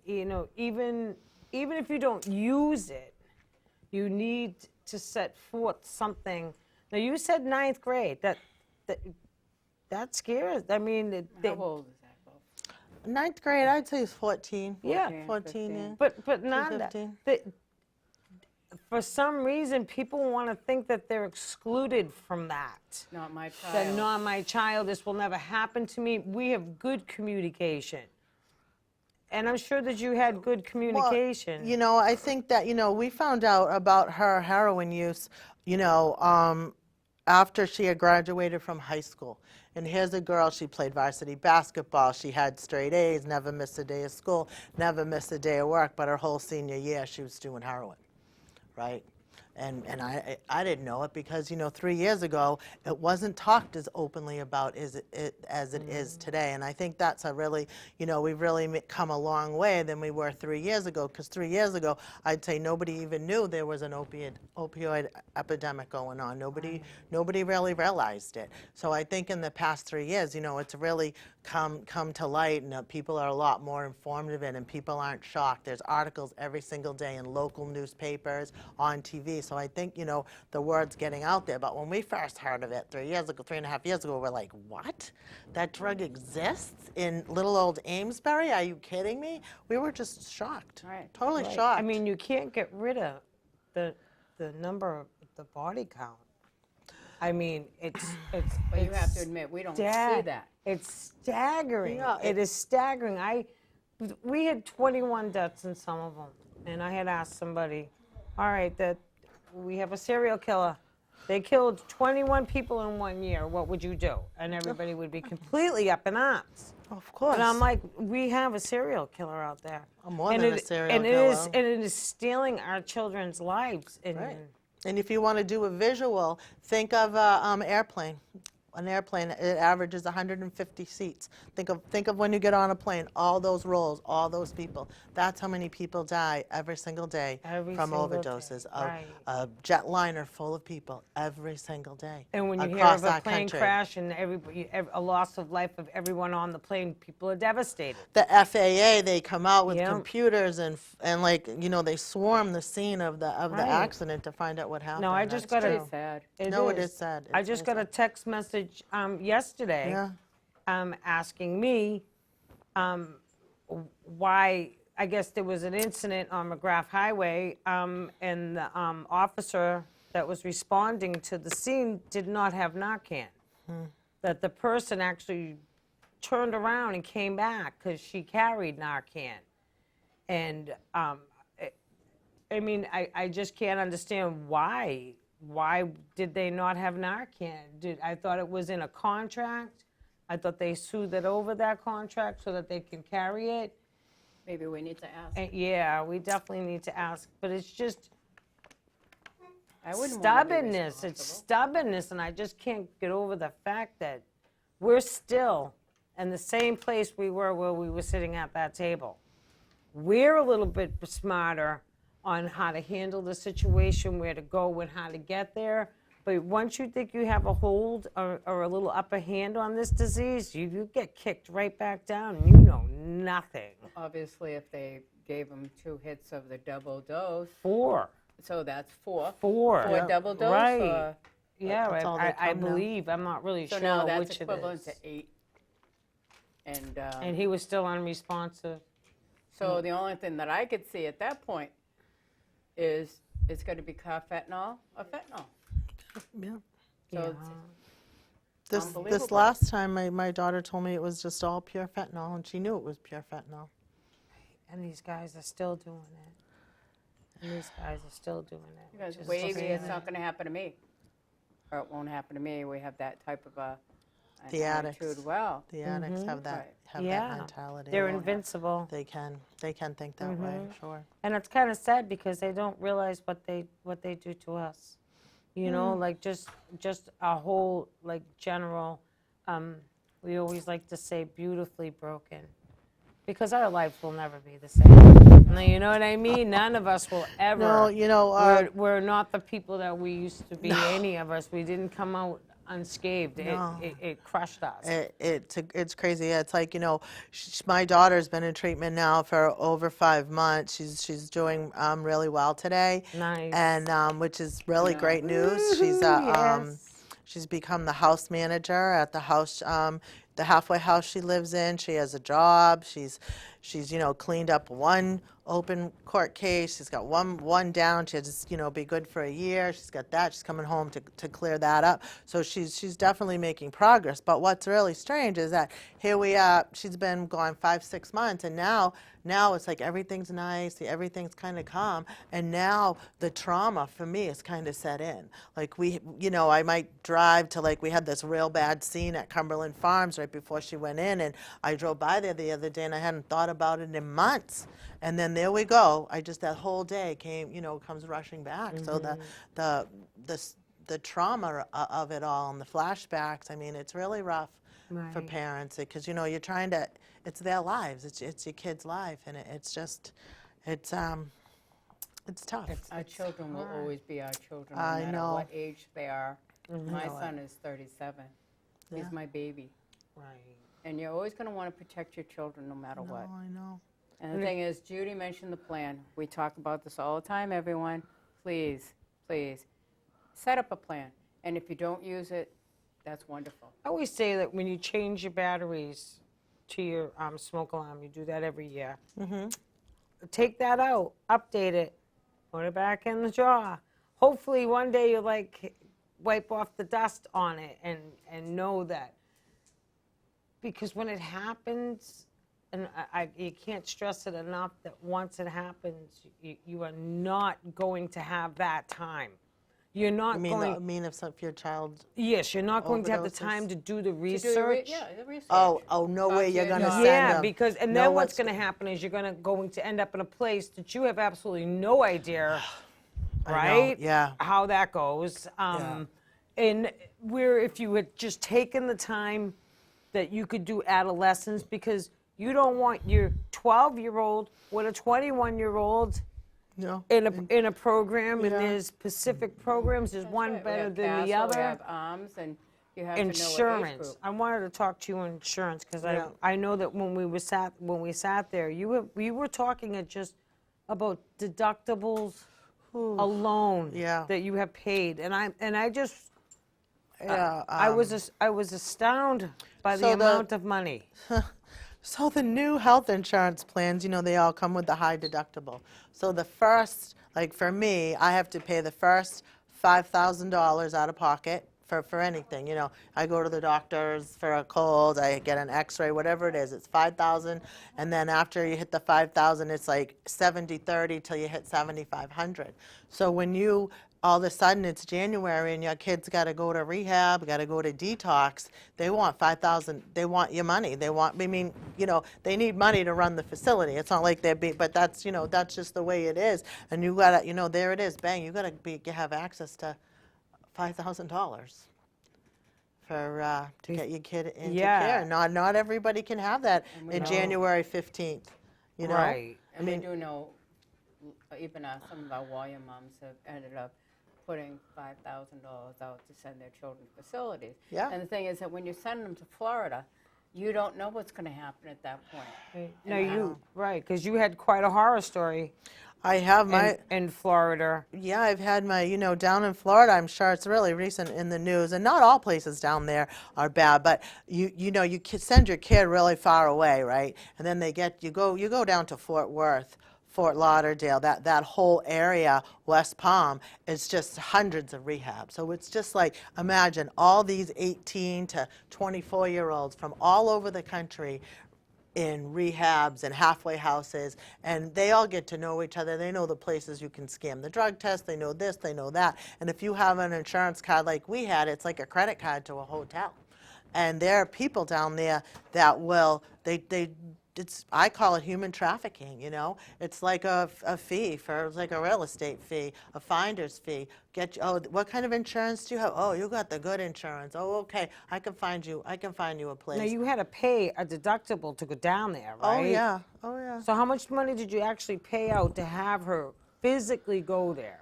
even if you don't use it, you need to set forth something. Now, you said ninth grade. That scares. I mean, How old is that, Bo? Ninth grade, I'd say is 14. Yeah. 14, yeah. But not that. 15. For some reason, people want to think that they're excluded from that. Not my child. That not my child, this will never happen to me. We have good communication. And I'm sure that you had good communication. Well, I think that, we found out about her heroin use, after she had graduated from high school. And here's a girl, she played varsity basketball, she had straight A's, never missed a day of school, never missed a day of work, but her whole senior year she was doing heroin, right? And I didn't know it because, 3 years ago, it wasn't talked as openly about as it is today. And I think that's a really, we've really come a long way than we were 3 years ago, because 3 years ago, I'd say nobody even knew there was an opioid epidemic going on. Nobody really realized it. So I think in the past 3 years, it's really come to light, and people are a lot more informed of it, and people aren't shocked. There's articles every single day in local newspapers, on TV. So I think, the word's getting out there. But when we first heard of it 3 years ago, 3.5 years ago, we're like, what? That drug exists in little old Amesbury? Are you kidding me? We were just shocked. Right. Totally shocked. I mean, you can't get rid of the number of the body count. I mean, it's But you have to admit, we don't see that. It's staggering. Yeah, It is staggering. We had 21 deaths in Somerville, and I had asked somebody, all right, that we have a serial killer. They killed 21 people in 1 year. What would you do? And everybody would be completely up in arms. Of course. And I'm like, we have a serial killer out there. More than a serial and killer. And it is stealing our children's lives. And Right. And if you want to do a visual, think of an airplane. An airplane, it averages 150 seats. Think of when you get on a plane, all those rolls, all those people. That's how many people die every single day from overdoses. Right. A jetliner full of people every single day. And when you hear across of a our plane country. crash and a loss of life of everyone on the plane, people are devastated. The FAA, they come out with Yeah. computers and they swarm the scene of the Right. accident to find out what happened. No, I just got Very a. sad. It is sad. I It's just very got a text message yesterday, Yeah. asking me why. I guess there was an incident on McGrath Highway, and the officer that was responding to the scene did not have Narcan. That the person actually turned around and came back because she carried Narcan. And I mean, I just can't understand why. Why did they not have Narcan? I thought it was in a contract. I thought they sued it over that contract so that they can carry it. Maybe we need to ask. And yeah, we definitely need to ask. But it's just I wouldn't want to be stubbornness. It's responsible. stubbornness, and I just can't get over the fact that we're still in the same place we were where we were sitting at that table. We're a little bit smarter on how to handle the situation, where to go and how to get there. But once you think you have a hold or a little upper hand on this disease, you get kicked right back down and you know nothing. Obviously, if they gave them 2 hits of the double dose, 4. so that's 4. 4. 4 double dose? Right. Or, Yeah, That's all they I come now. believe. I'm not really so sure now that's which it equivalent is. to 8. And he was still unresponsive. So the only thing that I could see at that point is it's going to be carfentanil or fentanyl. Yeah. So Yeah. it's This unbelievable. last time, my daughter told me it was just all pure fentanyl, and she knew it was pure fentanyl. And these guys are still doing it. And these guys are still doing it. Because which is wavy, crazy. it's not going to happen to me. Or it won't happen to me. We have that type of an The addicts. attitude. Well, The addicts have that Right. have Yeah. that mentality. They're Yeah. invincible. They can think that way. Sure. And it's kind of sad because they don't realize what they do to us. You know, like just a whole like general. We always like to say beautifully broken, because our lives will never be the same. Now, you know what I mean? None of us will ever. No, we're not the people that we used to be. Any of us. We didn't come out unscathed. No. It crushed us. It's crazy. Yeah, it's like, my daughter's been in treatment now for over 5 months. She's doing really well today. Nice. And which is really Yeah. great news. Yes. She's become the house manager at the house, the halfway house she lives in. She has a job. She's cleaned up one open court case. She's got one down. She has to, be good for a year. She's got that. She's coming home to clear that up. So she's definitely making progress. But what's really strange is that here we are. She's been gone 5-6 months, and now it's like everything's nice, everything's kind of calm, and now the trauma for me is kind of set in. Like I might drive to, like, we had this real bad scene at Cumberland Farms right before she went in, and I drove by there the other day, and I hadn't thought about it in months. And then there we go. that whole day comes rushing back. So the trauma of it all and the flashbacks, I mean, it's really rough for Right. parents, because you're trying to, it's their lives, it's your kid's life, and it's tough. Our children will always be our children, no I matter know. what age they are. My know it. son is 37. Yeah. He's my baby. Right. And you're always going to want to protect your children no matter what. I know. And the thing is, Judy mentioned the plan. We talk about this all the time, everyone. Please, please, set up a plan. And if you don't use it, that's wonderful. I always say that when you change your batteries to your smoke alarm, you do that every year. Mm-hmm. Take that out, update it, put it back in the jar. Hopefully one day you wipe off the dust on it and know that. Because when it happens, and you can't stress it enough that once it happens, you are not going to have that time. You're not going. If your child. Yes, you're not going to have the overdoses? time to do the To do the research. the research. Oh, no way you're going to send Yeah, them. because and No, then what's going to happen is you're going to end up in a place that you have absolutely no idea, I know, right? yeah. How that goes. And where if you had just taken the time that you could do adolescence, because you don't want your 12-year-old with a 21-year-old No. in a program, and Yeah. there's specific programs. There's one Right, we better have than the Castle, other. We have arms, and you have to know what age Insurance. group. I wanted to talk to you on insurance because Yeah. I know that when we sat there, you were talking just about deductibles alone Yeah. that you have paid, and I just Yeah. I was astounded by the so the- amount of money. So the new health insurance plans, they all come with the high deductible. So the first, like for me, I have to pay the first $5,000 out of pocket for anything. I go to the doctor's for a cold, I get an X-ray, whatever it is. It's $5,000, and then after you hit the $5,000, it's like 70-30 till you hit 7,500. So when you all of a sudden it's January and your kids got to go to rehab, got to go to detox, they want $5,000. They want your money. They need money to run the facility. It's not like but that's just the way it is. And you got to, there it is, bang, you got to have access to $5,000 for to get your kid into Yeah. care. Not everybody can have that in know- January 15th. Right. And we do know, even some of our warrior moms have ended up putting $5,000 out to send their children to facilities. Yeah. And the thing is that when you send them to Florida, you don't know what's going to happen at that point. No, right, because you had quite a horror story I have my. in Florida. Yeah, I've had my, down in Florida, I'm sure it's really recent in the news, and not all places down there are bad, but you send your kid really far away, right? And then you go down to Fort Worth, Fort Lauderdale, that whole area, West Palm, is just hundreds of rehab. So it's just like, imagine all these 18 to 24-year-olds from all over the country in rehabs and halfway houses, and they all get to know each other. They know the places you can scam the drug test. They know this, they know that. And if you have an insurance card like we had, it's like a credit card to a hotel. And there are people down there that will, I call it human trafficking, It's like a fee it's like a real estate fee, a finder's fee. What kind of insurance do you have? Oh, you got the good insurance. Oh, okay, I can find you a place. Now, you had to pay a deductible to go down there, right? Oh, yeah. So how much money did you actually pay out to have her physically go there?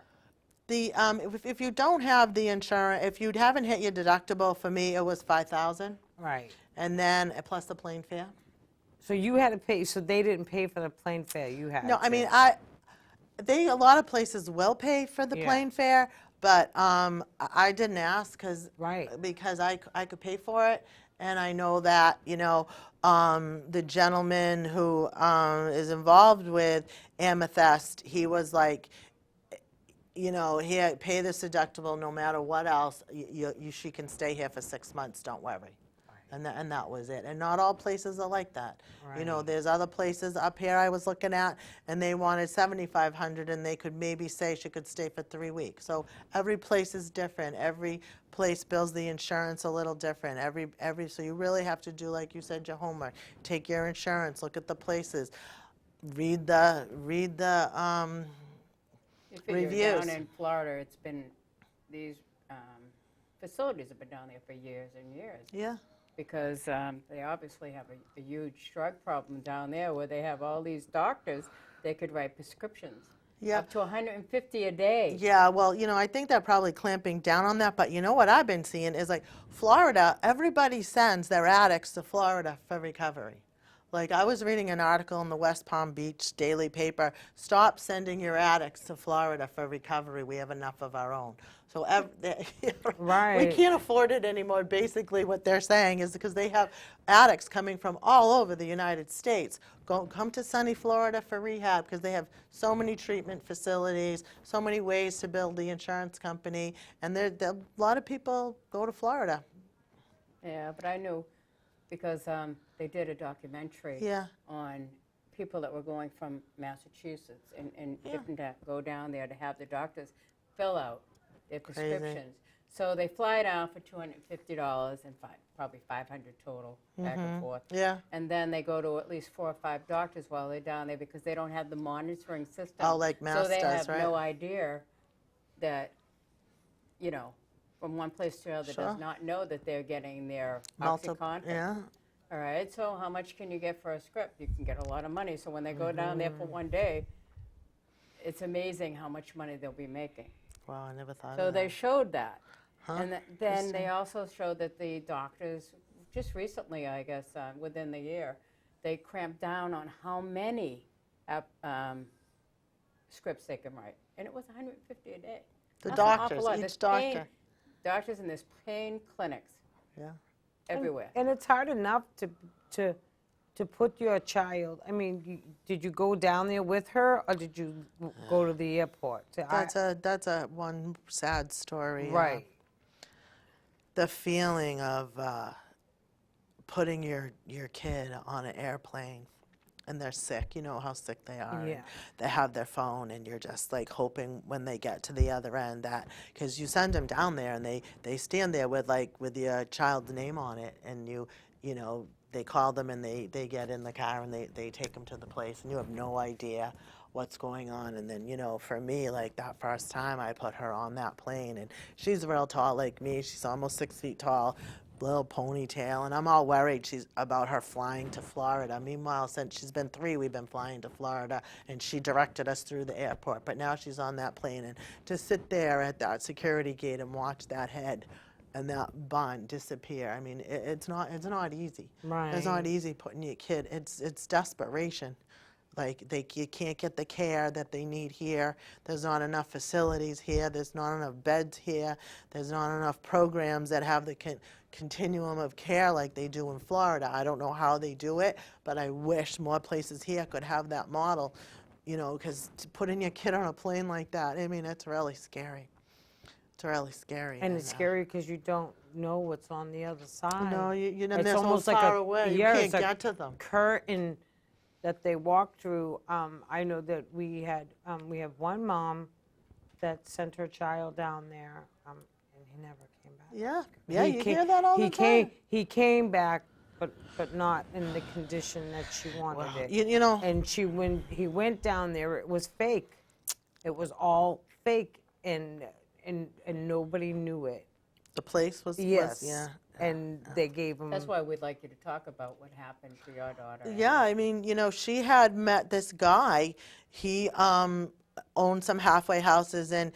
If you don't have the insurance, if you haven't hit your deductible, for me, it was 5,000, Right. and then plus the plane fare. So you had to pay, so they didn't pay for the plane fare, you had No, I to. mean, a lot of places will pay for the Yeah. plane fare, but I didn't ask Right. because I could pay for it, and I know that, the gentleman who is involved with Amethyst, he was like, he had pay this deductible no matter what else. She can stay here for 6 months. Don't worry. And that was it. And not all places are like that. Right. There's other places up here I was looking at, and they wanted 7,500, and they could maybe say she could stay for 3 weeks. So every place is different. Every place bills the insurance a little different. So you really have to do, like you said, your homework. Take your insurance. Look at the places. Read the You figure reviews. down in Florida, it's been, these facilities have been down there for years and years. Yeah. Because they obviously have a huge drug problem down there where they have all these doctors, they could write prescriptions. Yeah. Up to 150 a day. Yeah, well, I think they're probably clamping down on that, but what I've been seeing is like Florida, everybody sends their addicts to Florida for recovery. Like I was reading an article in the West Palm Beach Daily paper, stop sending your addicts to Florida for recovery, we have enough of our own. So Right. we can't afford it anymore. Basically what they're saying is because they have addicts coming from all over the United States. Come to sunny Florida for rehab because they have so many treatment facilities, so many ways to build the insurance company, and a lot of people go to Florida. Yeah, but I knew because they did a documentary Yeah. on people that were going from Massachusetts and different to go down there to have the doctors fill out their prescriptions. So they fly down for $250 and probably $500 total back and forth. Yeah. And then they go to at least 4 or 5 doctors while they're down there because they don't have the monitoring system. Oh, like Mass So they does, have right? no idea that, from one place to another Sure. does not know that they're getting their Multiple. OxyContin. Yeah. All right, so how much can you get for a script? You can get a lot of money. So when they go down there for one day, it's amazing how much money they'll be making. Wow, I never thought So of they that. showed that. Huh? And then they also showed that the doctors, just recently, I guess, within the year, they cramped down on how many scripts they can write. And it was 150 a day. The That's an awful doctors, lot. each There's doctor. doctors and there's pain clinics Yeah. everywhere. And it's hard enough to put your child, I mean, did you go down there with her, or did you go to the airport? That's a one sad story. Right. The feeling of putting your kid on an airplane and they're sick. You know how sick they are. Yeah. And they have their phone, and you're just like hoping when they get to the other end that, because you send them down there and they stand there with your child's name on it, and they call them and they get in the car and they take them to the place, and you have no idea what's going on. And then, for me, like that first time I put her on that plane, and she's real tall like me. She's almost 6 feet tall, little ponytail, and I'm all worried about her flying to Florida. Meanwhile, since she's been 3, we've been flying to Florida, and she directed us through the airport. But now she's on that plane, and to sit there at that security gate and watch that head and that bun disappear. I mean, it's not easy. Right. It's not easy putting your kid. It's desperation. Like you can't get the care that they need here. There's not enough facilities here. There's not enough beds here. There's not enough programs that have the continuum of care like they do in Florida. I don't know how they do it, but I wish more places here could have that model. Because putting your kid on a plane like that, I mean, it's really scary. It's really scary. And it's scary because you don't know what's on the other side. No, you know, It's they're so almost like far a- away. You yeah, can't it's like get to them. Curtain that they walk through. I know that we have one mom that sent her child down there, and he never came back. Yeah, He you came- hear that all he the time. He came back, but not in the condition that she wanted Wow. it. You know, And when he went down there, it was fake. It was all fake, and nobody knew it. the place was, Yes. yeah. And they gave him. That's why we'd like you to talk about what happened to your daughter. Yeah, I mean, she had met this guy. He owned some halfway houses, and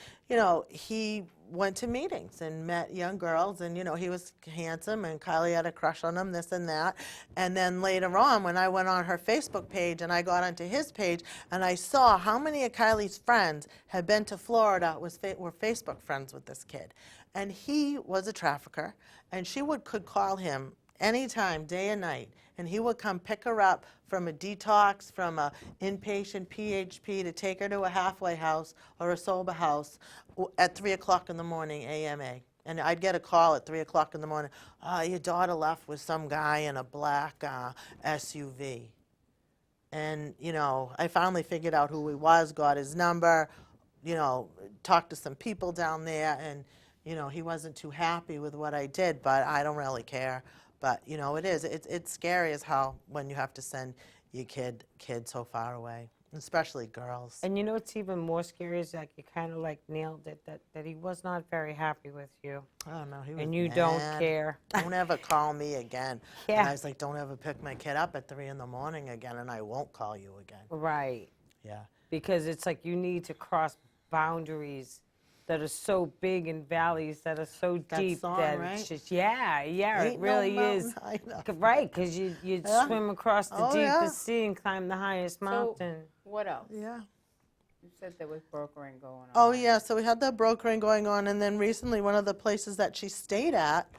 he went to meetings and met young girls, and he was handsome, and Kylie had a crush on him, this and that. And then later on, when I went on her Facebook page and I got onto his page, and I saw how many of Kylie's friends had been to Florida, were Facebook friends with this kid, and he was a trafficker, and she could call him anytime, day and night, and he would come pick her up from a detox, from a inpatient PHP, to take her to a halfway house or a sober house at 3 o'clock in the morning, AMA. And I'd get a call at 3 o'clock in the morning, your daughter left with some guy in a black SUV. And, I finally figured out who he was, got his number, talked to some people down there, and, he wasn't too happy with what I did, but I don't really care. But, it's scary as how when you have to send your kid so far away, especially girls. And what's even more scary is like you kind of like nailed it, that he was not very happy with you. Oh, no, he was And you mad. don't care. Don't ever call me again. Yeah. And I was like, don't ever pick my kid up at 3 in the morning again, and I won't call you again. Right. Yeah. Because it's like you need to cross boundaries that are so big and valleys that are so That deep song, that right? it's just, yeah, it Ain't really no is. mountain high enough. Right, because you Yeah. swim across the Oh, deepest yeah. sea and climb the highest mountain. What else? Yeah. You said there was brokering going on. Oh, yeah, so we had that brokering going on, and then recently one of the places that she stayed at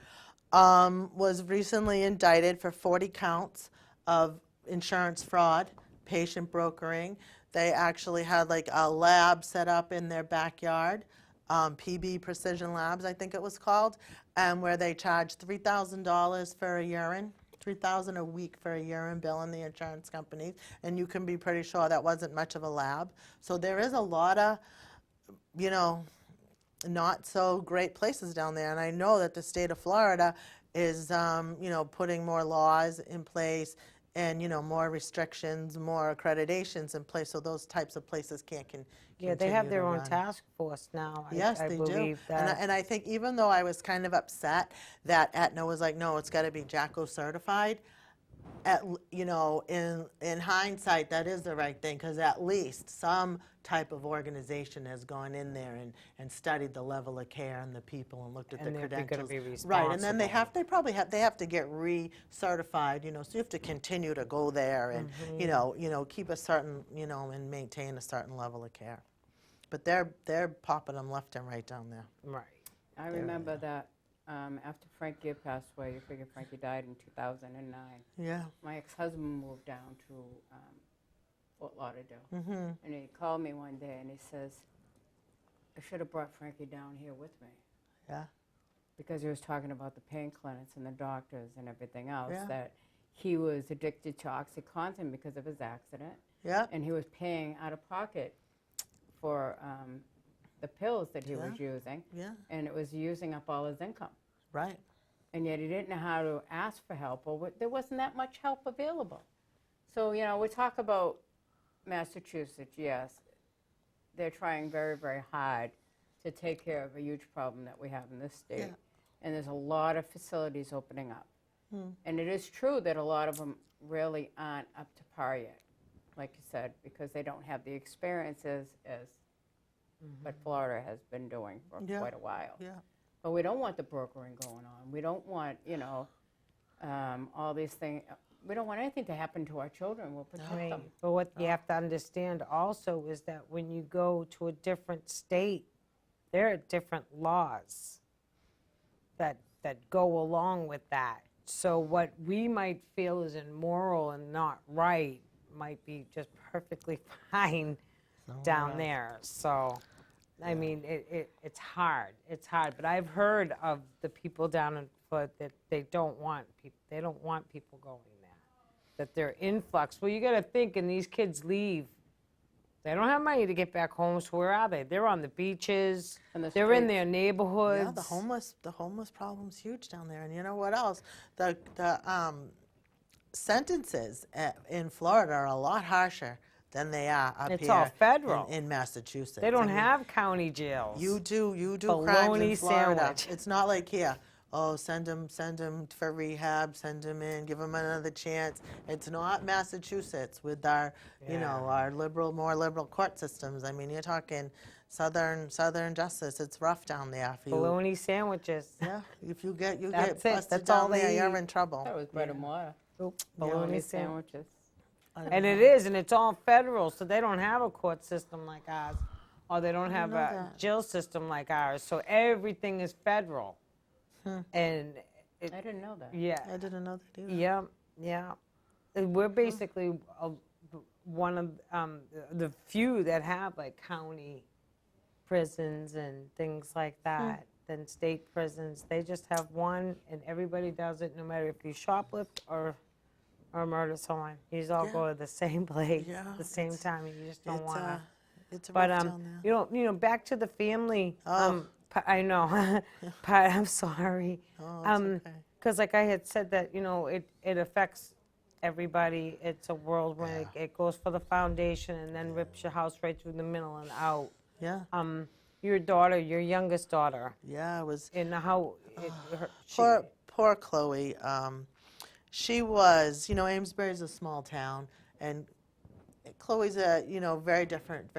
was recently indicted for 40 counts of insurance fraud, patient brokering. They actually had like a lab set up in their backyard, PB Precision Labs, I think it was called, and where they charged $3,000 for a urine. $3,000 a week for a urine bill in the insurance companies, and you can be pretty sure that wasn't much of a lab. So there is a lot of, not so great places down there, and I know that the state of Florida is, putting more laws in place and, more restrictions, more accreditations in place, so those types of places can't Yeah, they have continue their to own run. task force now. Yes, I they believe do. that. And I think even though I was kind of upset that Aetna was like, no, it's got to be JACO certified, in hindsight, that is the right thing, because at least some type of organization has gone in there and studied the level of care and the people and looked at And the they're gonna credentials. be Right, and then they responsible. they have to get recertified, so you have to continue to go there and, keep a certain, and maintain a certain level of care. But they're popping them left and right down there. Right. I remember that after Frank Gibb passed away, you figure Frankie died in 2009. Yeah. My ex-husband moved down to Fort Lauderdale. Mm-hmm. And he called me one day and he says, I should have brought Frankie down here with me. Yeah. Because he was talking about the pain clinics and the doctors and everything else, Yeah. that he was addicted to OxyContin because of his accident. Yeah. And he was paying out of pocket for the pills that he was using. Yeah. And it was using up all his income. Right. And yet he didn't know how to ask for help, or there wasn't that much help available. So, we talk about Massachusetts, yes. They're trying very, very hard to take care of a huge problem that we have in this state. Yeah. And there's a lot of facilities opening up. Hmm. And it is true that a lot of them really aren't up to par yet, like you said, because they don't have the experiences as what Florida has been doing for Yeah. quite a while. Yeah. But we don't want the brokering going on. We don't want, all these things. We don't want anything to happen to our children. We'll protect Right. them. But what you have to understand also is that when you go to a different state, there are different laws that go along with that. So what we might feel is immoral and not right might be just perfectly fine down there. So, I mean, it's hard. It's hard. But I've heard of the people down in Foot that they don't want people going there. That they're influx. Well, you got to think, and these kids leave. They don't have money to get back home. So where are they? They're on the beaches. On the They're in streets. their neighborhoods. Yeah, the homeless problem's huge down there. And you know what else? The sentences in Florida are a lot harsher than they are up It's here all federal. in Massachusetts. They don't I mean, have county jails. You do crimes Bologna in Florida. sandwich. It's not like here. oh, send him for rehab, send him in, give him another chance. It's not Massachusetts with our, our more liberal court systems. I mean, you're talking southern justice. It's rough down there. If you, Bologna sandwiches. yeah, if you get That's it. busted That's all down there, they you're eat. in trouble. That was bread and water. Bologna Sandwiches. And it is, and it's all federal, so they don't have a court system like ours, or they don't have know a that. jail system like ours. So everything is federal. And it, I didn't know that. yeah, I didn't know that either. yeah, yeah. And we're basically one of the few that have like county prisons and things like that. Than state prisons. They just have one, and everybody does it, no matter if you shoplift or murder someone. You just all Yeah. go to the same place Yeah, at the same time, and you just don't It's want to. it's But rough down there. back to the family. Oh. I know, Pat. I'm sorry. Oh, it's okay. Because like I had said that it affects everybody. It's a whirlwind. It goes for the foundation and then rips your house right through the middle and out. Yeah, Your daughter, your youngest daughter, yeah, it was. and how Poor Chloe. She was, Amesbury's a small town, and Chloe's very different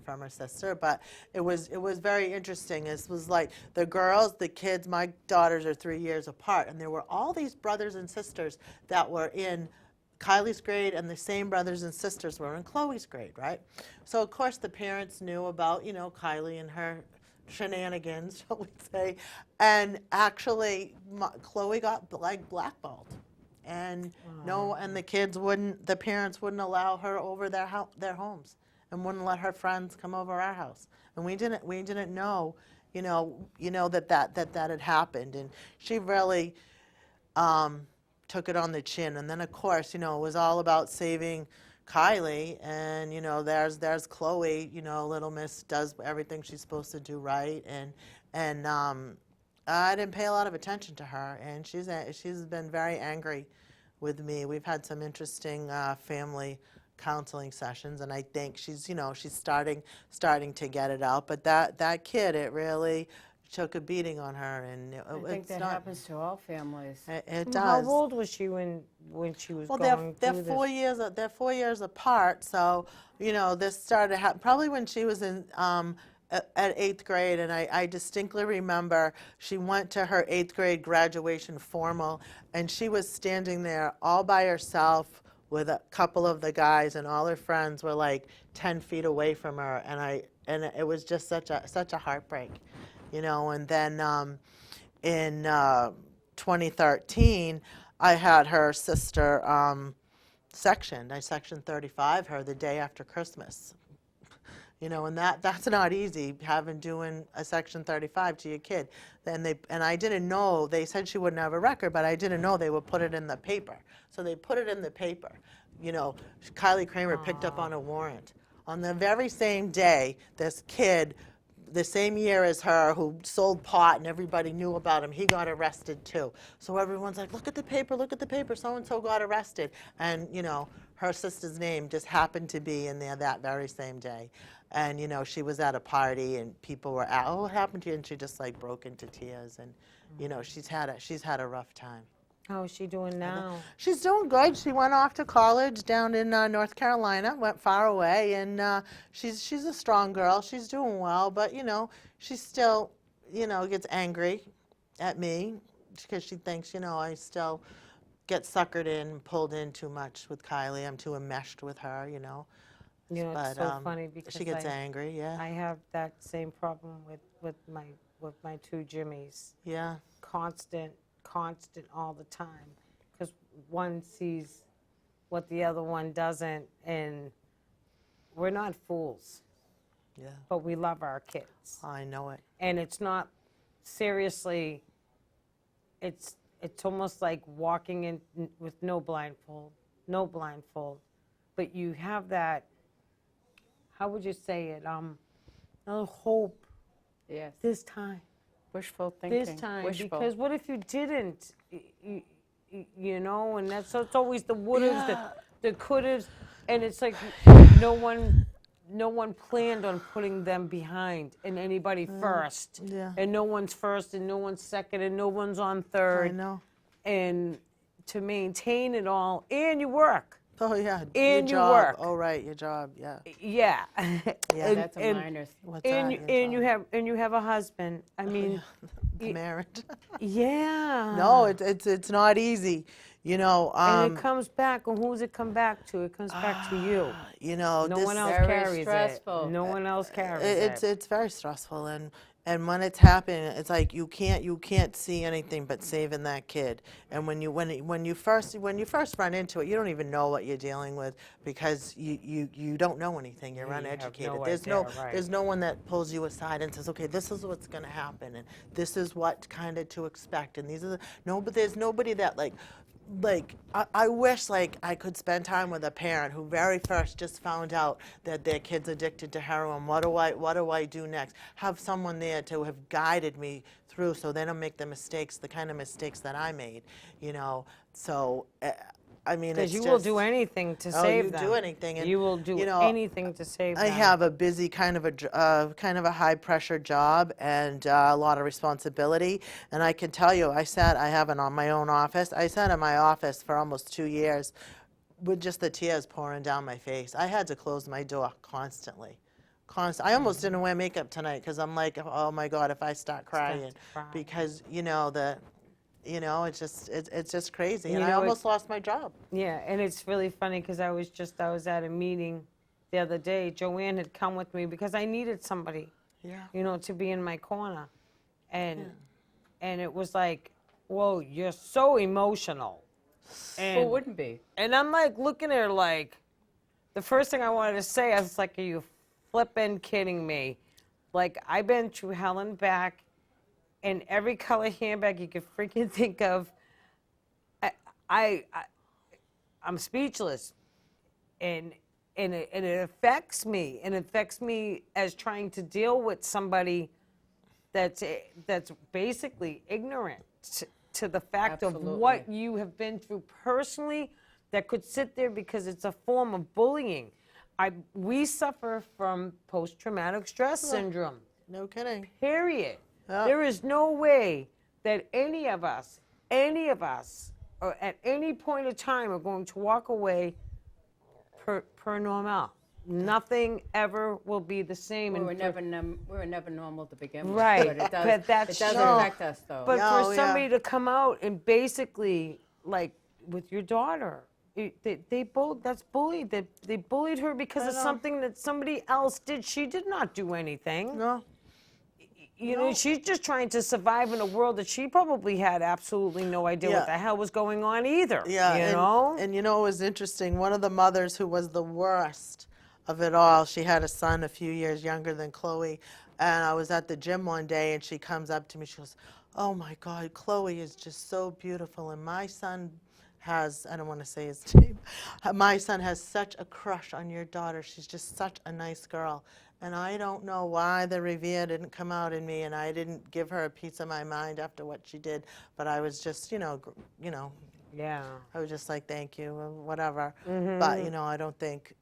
from her sister. But it was very interesting. It was like the kids. My daughters are 3 years apart, and there were all these brothers and sisters that were in Kylie's grade, and the same brothers and sisters were in Chloe's grade, right? So of course the parents knew about Kylie and her shenanigans, shall we say, and actually Chloe got blackballed, and the parents wouldn't allow her over their homes, and wouldn't let her friends come over our house, and we didn't know, that had happened, and she really took it on the chin. And then of course, it was all about saving Kylie, and there's Chloe, little miss does everything she's supposed to do right, and I didn't pay a lot of attention to her, and she's been very angry with me. We've had some interesting family counseling sessions, and I think she's starting to get it out. But that kid, it really took a beating on her, and I think that happens to all families. It does. How old was she when she was Well, going they're through 4 this? years. They're 4 years apart. So this started probably when she was in at 8th grade, and I distinctly remember she went to her 8th grade graduation formal, and she was standing there all by herself with a couple of the guys, and all her friends were like 10 feet away from her, and it was just such a heartbreak. And then in 2013, I had her sister sectioned. I sectioned 35 her the day after Christmas. And that's not easy, doing a section 35 to your kid. And I didn't know, they said she wouldn't have a record, but I didn't know they would put it in the paper. So they put it in the paper. Kylie Kramer picked up on a warrant. On the very same day, this kid, the same year as her, who sold pot and everybody knew about him, he got arrested too. So everyone's like, look at the paper, so-and-so got arrested. And, her sister's name just happened to be in there that very same day. And, she was at a party and people were oh, what happened to you? And she just like broke into tears. And, she's had a rough time. How is she doing now? She's doing good. She went off to college down in North Carolina, went far away, and she's a strong girl. She's doing well, but she still gets angry at me because she thinks I still get suckered in, pulled in too much with Kylie. I'm too enmeshed with her, It's so funny because she gets angry. Yeah, I have that same problem with my two Jimmys. yeah. Constant all the time, because one sees what the other one doesn't, and we're not fools, Yeah, but we love our kids. I know it. And it's not, seriously, it's almost like walking in with no blindfold, but you have that, how would you say it, a hope Yes. this time. Wishful thinking. This time, Wishful. because what if you didn't? And so it's always the would'ves, the could'ves, and it's like no one no one planned on putting them behind and anybody first. yeah. And no one's first and no one's second and no one's on third. I know. And to maintain it all, and you work. Oh, yeah. And your you job. work. Oh, right, your job, yeah. Yeah. Yeah. That's a and- minor. What's And that? you, Your and you job? have and you have a husband. I mean, The marriage. yeah. No, it's not easy. You know, And it comes back, and who's it come back to? It comes back to you. you know, No this, one else Very carries stressful. it. No one else carries it's very stressful, and when it's happening, it's like you can't see anything but saving that kid. And when you first run into it, you don't even know what you're dealing with because you don't know anything. You're You have uneducated. no There's idea, right. there's no one that pulls you aside and says, okay, this is what's going to happen, and this is what kind of to expect, and these are but there's nobody that I wish I could spend time with a parent who very first just found out that their kid's addicted to heroin. What do I do next? Have someone there to have guided me through so they don't make the kind of mistakes that I made, you know. So I mean, Because it's you will just- do anything to Oh, save you them. do anything, and, you will do you know, anything to save I them. have a busy kind of a high pressure job and a lot of responsibility. And I can tell you, I have my own office. I sat in my office for almost 2 years with just the tears pouring down my face. I had to close my door constantly. I almost didn't wear makeup tonight because I'm like, oh my God, if I start crying, cry. because it's just crazy. You And I know, almost lost my job. Yeah, and it's really funny because I was at a meeting the other day. Joanne had come with me because I needed somebody, Yeah. to be in my corner, and it was like, whoa, you're so emotional, Who and wouldn't be? and I'm like looking at her like, the first thing I wanted to say, I was like, are you flipping kidding me? Like, I've been through hell and back, and every color handbag you could freaking think of. I'm speechless, and it affects me, and it affects me as trying to deal with somebody that's basically ignorant to the fact of what Absolutely. you have been through personally, that could sit there because it's a form of bullying. We suffer from post-traumatic stress syndrome. No kidding. Period. Yeah. There is no way that any of us, or at any point in time are going to walk away per normal. Nothing ever will be the same. We and were for- never normal to begin with. Right, But it does, but that's it does true. affect us, though. But No, for yeah. somebody to come out and basically, like with your daughter, that's bullied. They bullied her because of know. something that somebody else did. She did not do anything. No. You know, she's just trying to survive in a world that she probably had absolutely no idea Yeah. what the hell was going on either. Yeah, you and, know? and it was interesting. One of the mothers who was the worst of it all, she had a son a few years younger than Chloe, and I was at the gym one day, and she comes up to me, she goes, oh my God, Chloe is just so beautiful, and my son has, I don't want to say his name, my son has such a crush on your daughter. She's just such a nice girl. And I don't know why the Revere didn't come out in me, and I didn't give her a piece of my mind after what she did. But I was just, Yeah. I was just like, thank you, or whatever. Mm-hmm. But, I don't think,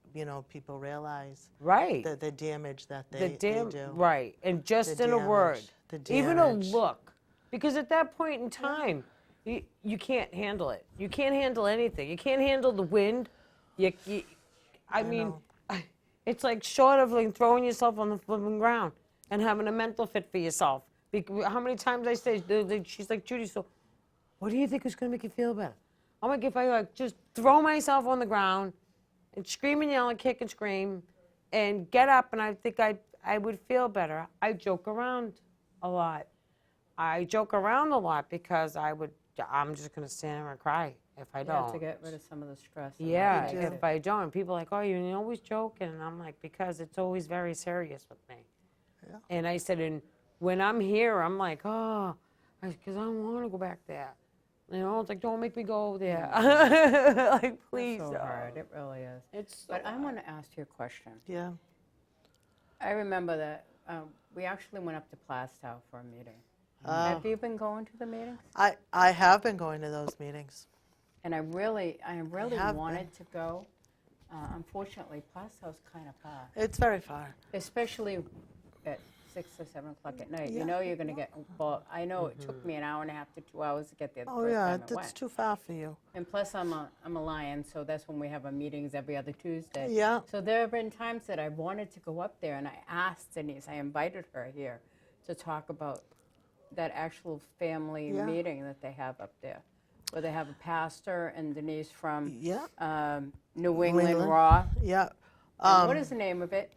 people realize Right. the damage that they do. Right. And just The in a word, damage, the even a damage. look. Because at that point in time, you can't handle it. You can't handle anything. You can't handle the wind. I mean, know. it's like short of like throwing yourself on the flipping ground and having a mental fit for yourself. How many times I say, she's like, Judy, so what do you think is going to make you feel better? I'm like, if I just throw myself on the ground and scream and yell and kick and scream and get up, and I think I would feel better. I joke around a lot. I joke around a lot because I'm just going to stand there and cry if I You don't. have to get rid of some of the stress. and Yeah, that makes if I don't, people are like, oh, you're always joking. And I'm like, because it's always very serious with me. Yeah. And I said, and when I'm here, I'm like, oh, because I don't want to go back there. It's like, don't make me go there. Like, please. It's so don't. hard. It really is. It's so But I hard. want to ask you a question. Yeah. I remember that we actually went up to Plastow for a meeting. Have you been going to the meetings? I have been going to those meetings. And I really have wanted to go. Unfortunately, Plasto's kind of far, It's very far. especially at 6 or 7 o'clock at night. Yeah. You know you're going to get, well, I know it took me an hour and a half to 2 hours to get there the Oh, first yeah, time I it's went. too far for you. And plus, I'm a Lion, so that's when we have our meetings every other Tuesday. Yeah. So there have been times that I wanted to go up there, and I asked Denise, I invited her here to talk about that actual family Yeah. meeting that they have up there, where they have a pastor and Denise from Yeah. New England England. Raw. Yeah. And what is the name of it?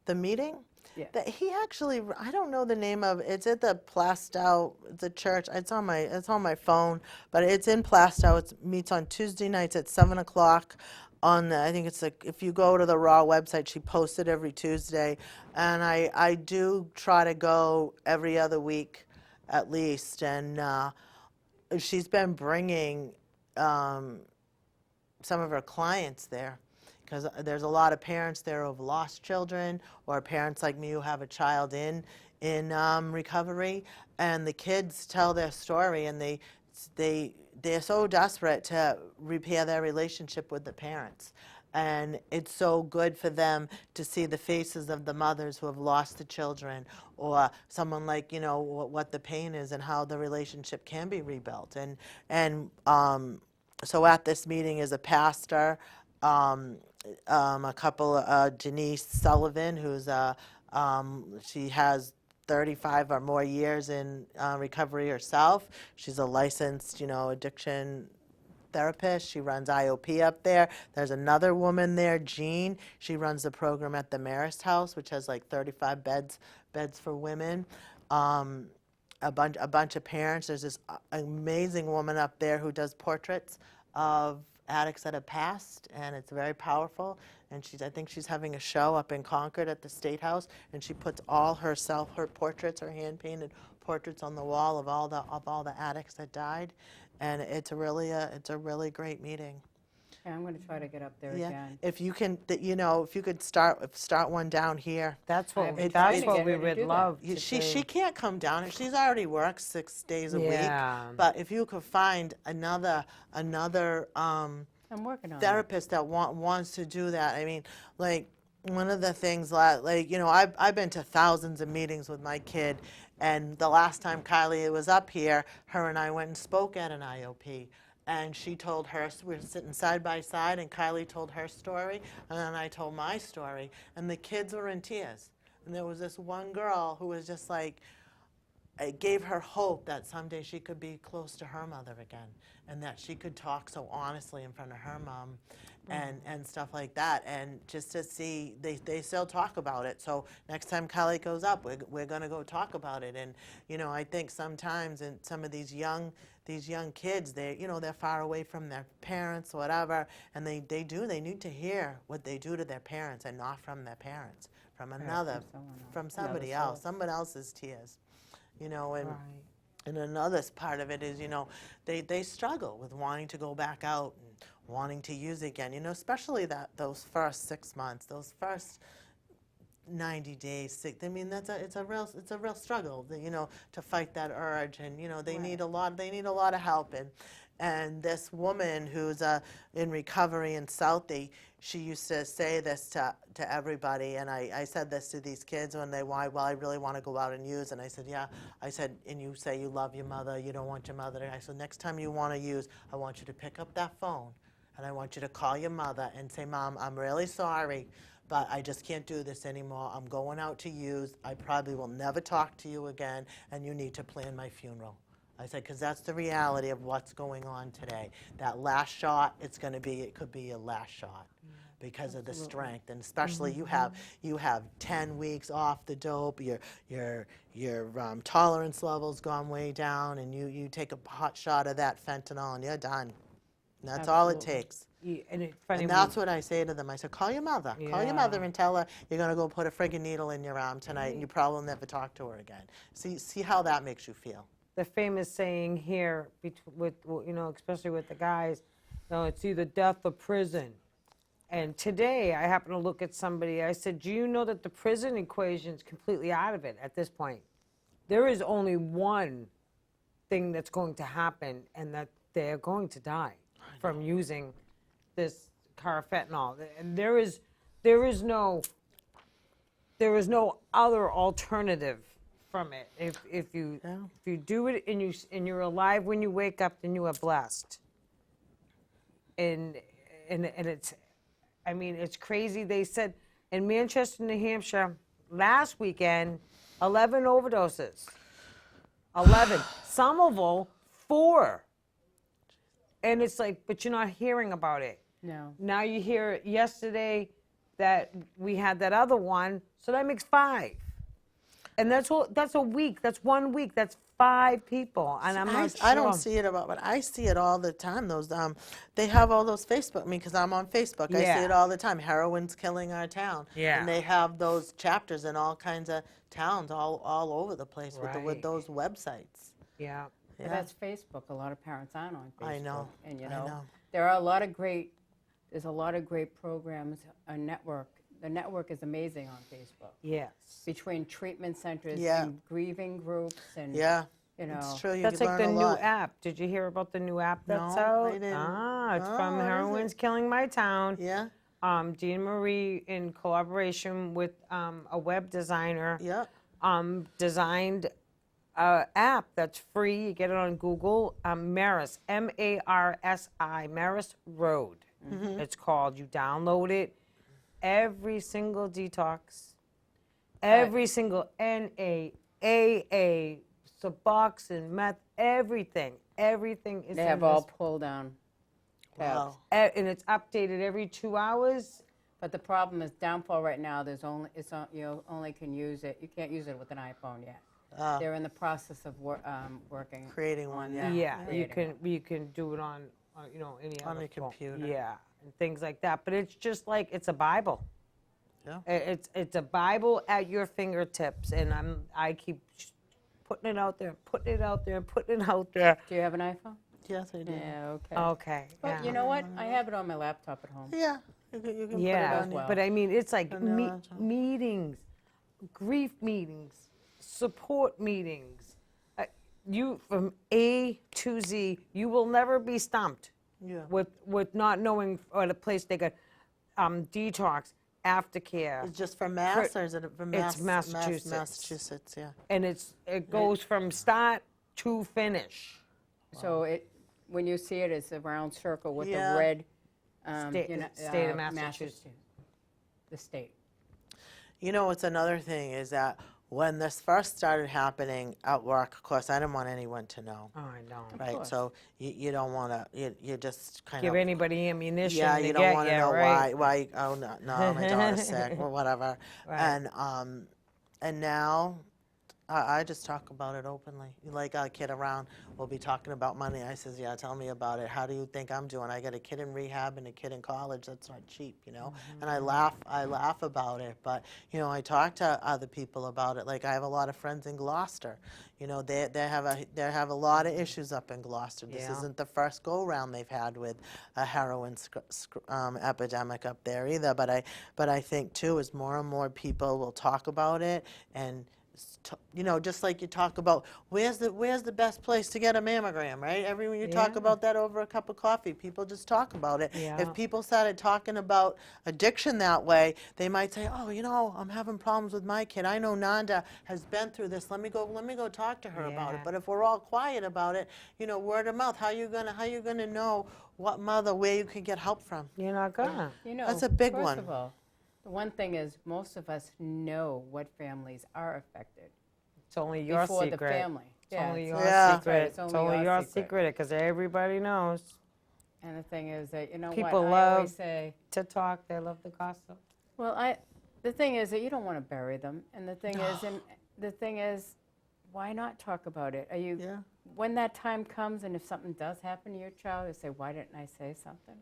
The meeting? Yeah. He actually, I don't know the name of, it's at the Plastow, the church, it's on my phone, but it's in Plastow. It meets on Tuesday nights at 7 o'clock on the, I think it's like, if you go to the Raw website, she posts it every Tuesday. And I do try to go every other week at least. And she's been bringing some of her clients there, because there's a lot of parents there who have lost children, or parents like me who have a child in recovery, and the kids tell their story, and they're so desperate to repair their relationship with the parents. And it's so good for them to see the faces of the mothers who have lost the children, or someone like, what the pain is and how the relationship can be rebuilt. And so at this meeting is a pastor, a couple, Denise Sullivan, who's she has 35 or more years in recovery herself. She's a licensed, addiction therapist. She runs IOP up there. There's another woman there, Jean. She runs the program at the Marist House, which has like 35 beds for women. A bunch of parents. There's this amazing woman up there who does portraits of addicts that have passed, and it's very powerful. And I think she's having a show up in Concord at the State House, and she puts all her portraits, her hand-painted portraits on the wall of all the addicts that died. And it's a really great meeting. Yeah, I'm going to try to get up there Yeah, again. if you can, if you could start one down here. That's what I've been trying to get we her to would do that. love to She do. can't come down. She's already worked 6 days a Yeah. week. But if you could find another I'm working on it. therapist that wants to do that. I mean, like, one of the things, I've been to thousands of meetings with my kid, and the last time Kylie was up here, her and I went and spoke at an IOP. And she told we were sitting side by side, and Kylie told her story, and then I told my story, and the kids were in tears. And there was this one girl who was just like, it gave her hope that someday she could be close to her mother again, and that she could talk so honestly in front of her mom and stuff like that. And just to see, they still talk about it. So next time Kylie goes up, we're going to go talk about it. And, I think sometimes in some of these young kids, they're far away from their parents, whatever, and they need to hear what they do to their parents, and not from their parents, from somebody else, someone else's tears. And Right. and another part of it is, they struggle with wanting to go back out and wanting to use again, especially those first 6 months, those first 90 days. I mean, it's a real struggle, to fight that urge, and they need a lot of help. And this woman who's in recovery in Southie, she used to say this to everybody, and I said this to these kids when I really want to go out and use, and I said, yeah, and you say you love your mother, you don't want your mother. I said, next time you want to use, I want you to pick up that phone, and I want you to call your mother and say, Mom, I'm really sorry, but I just can't do this anymore. I'm going out to use. I probably will never talk to you again, and you need to plan my funeral. I said, because that's the reality of what's going on today. That last shot, it could be a last shot because of the strength, and especially you have 10 weeks off the dope. Your tolerance level's gone way down, and you take a hot shot of that fentanyl, and you're done. And that's all it takes. And it's funny. And that's what I say to them. I said, call your mother. Call your mother and tell her you're going to go put a friggin' needle in your arm tonight, and you probably will never talk to her again. See how that makes you feel. The famous saying here, especially with the guys, it's either death or prison. And today, I happened to look at somebody, I said, do you know that the prison equation is completely out of it at this point? There is only one thing that's going to happen, and that they're going to die from using this carfentanil. And there is no other alternative from it. If you do it and you're alive when you wake up, then you are blessed. And it's, I mean, it's crazy. They said in Manchester, New Hampshire, last weekend, 11 overdoses. 11. Somerville, 4. And it's like, but you're not hearing about it. No. Now you hear yesterday that we had that other one, so that makes 5. And that's a week. That's 1 week. That's 5 people. And I'm not sure. I don't see it about, but I see it all the time. Those they have all those Facebook. I mean, because I'm on Facebook, I Yeah. see it all the time. Heroin's killing our town. Yeah. And they have those chapters in all kinds of towns all over the place with Right. those websites. Yeah. But that's Facebook. A lot of parents aren't on Facebook. I know. And I know. there are a lot of great. There's a lot of great programs. A network. The network is amazing on Facebook. Yes. Between treatment centers Yeah. and grieving groups and Yeah. you know. It's true. You That's can like learn the a new lot. app. Did you hear about the new app that's No, out? I didn't. It's Oh, from what is Heroin's it? Killing My Town. Yeah. Dean Marie, in collaboration with a web designer, Yeah. designed an app that's free. You get it on Google. Maris, M-A-R-S-I, Maris Road. It's called. You download it. Every single detox, every single NA, AA, Suboxone, meth, everything is They in have all this. pull down tabs. Wow. And it's updated every 2 hours. But the problem is downfall right now. There's only you only can use it. You can't use it with an iPhone yet. They're in the process of working Creating one, on yeah. that. Yeah, you creating you can do it on any On other the phone. computer. Yeah, and things like that. But it's just like it's a Bible. Yeah. It's a Bible at your fingertips, and I keep putting it out there, putting it out there, putting it out there. Do you have an iPhone? Yes, I do. Yeah. Okay. Okay. But yeah. you know what? I have it on my laptop at home. Yeah. You can Yeah, put it on well. but I mean, it's like On the laptop. meetings, grief meetings, support meetings. You from A to Z, you will never be stumped Yeah. with not knowing at a place they got detox, aftercare, It's just from Mass, or is it from It's Massachusetts. Massachusetts, yeah. and it goes from start to finish. So when you see it, it's a round circle with Yeah. the red. State of Massachusetts. The state. You know, what's another thing is that when this first started happening at work, of course, I didn't want anyone to know, Oh, I know. right? course. So you don't want to, you just kind Give of, anybody ammunition yeah, to you get don't want to you, know right? why, oh, no, my daughter's sick, or whatever. Right. And now, I just talk about it openly. Like a kid around will be talking about money. I says, yeah, tell me about it. How do you think I'm doing? I got a kid in rehab and a kid in college. That's not cheap, you know? And I laugh about it. But, you know, I talk to other people about it. Like I have a lot of friends in Gloucester. You know, they have a lot of issues up in Gloucester. This Yeah. isn't the first go-round they've had with a heroin epidemic up there either. But I think, too, as more and more people will talk about it and you know, just like you talk about where's the best place to get a mammogram, right? Everyone you talk Yeah. about that over a cup of coffee, people just talk about it. Yeah. If people started talking about addiction that way, they might say, "Oh, you know, I'm having problems with my kid. I know Nanda has been through this. Let me go talk to her about it." Yeah. But if we're all quiet about it, you know, word of mouth, how you gonna know what mother where you can get help from? You're not gonna. You know, That's a big first one. of all, the one thing is most of us know what families are affected It's only your before secret. the family. It's only your Yeah. secret. Right, It's only your secret because everybody knows. And the thing is that you know People what I love- always say. To talk, they love the gossip. Well, the thing is that you don't want to bury them, and the thing is, why not talk about it? Yeah. When that time comes, and if something does happen to your child, you say, "Why didn't I say something?"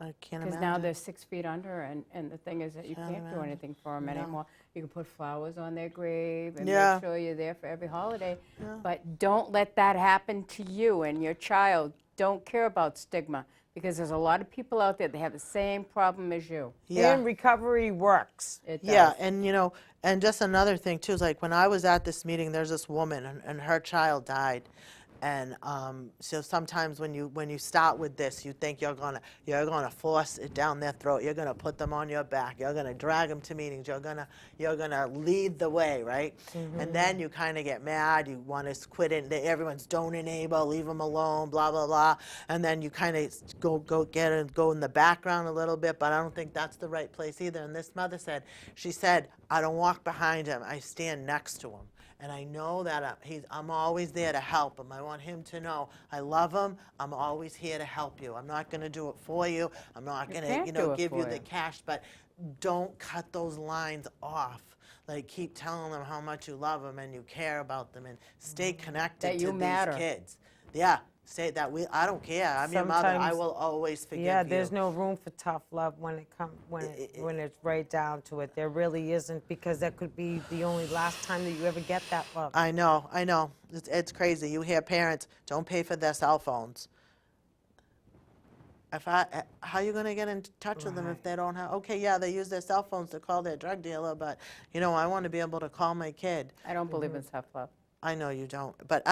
I can't Because imagine. now they're 6 feet under, and the thing is that you Can't can't do imagine. anything for them No. anymore. You can put flowers on their grave and Yeah. make sure you're there for every holiday, Yeah. but don't let that happen to you and your child. Don't care about stigma, because there's a lot of people out there that have the same problem as you. Yeah. And recovery works. It Yeah, does. and you know, and just another thing too is like when I was at this meeting, there's this woman and her child died, And so sometimes when you start with this, you think you're gonna force it down their throat. You're gonna put them on your back. You're gonna drag them to meetings. You're gonna lead the way, right? And then you kind of get mad. You want to quit it. Everyone's don't enable, leave them alone, blah blah blah. And then you kind of go in the background a little bit. But I don't think that's the right place either. And this mother said, she said, I don't walk behind him. I stand next to him. And I know that I'm always there to help him. I want him to know I love him. I'm always here to help you. I'm not going to do it for you. I'm not going can't do to it give you for the you. cash. But don't cut those lines off. Like, keep telling them how much you love them and you care about them and stay connected That to you matter. these kids. Yeah, say that. I don't care. I'm your mother. I Sometimes- will always forgive Yeah, you. there's no room for tough love when it's right down to it. There really isn't, because that could be the only last time that you ever get that love. I know. It's crazy. You hear parents, don't pay for their cell phones. How are you going to get in touch with them if they don't have? Okay, yeah, they use their cell phones to call their drug dealer, but I want to be able to call my kid. I don't believe in tough love. I know you don't, but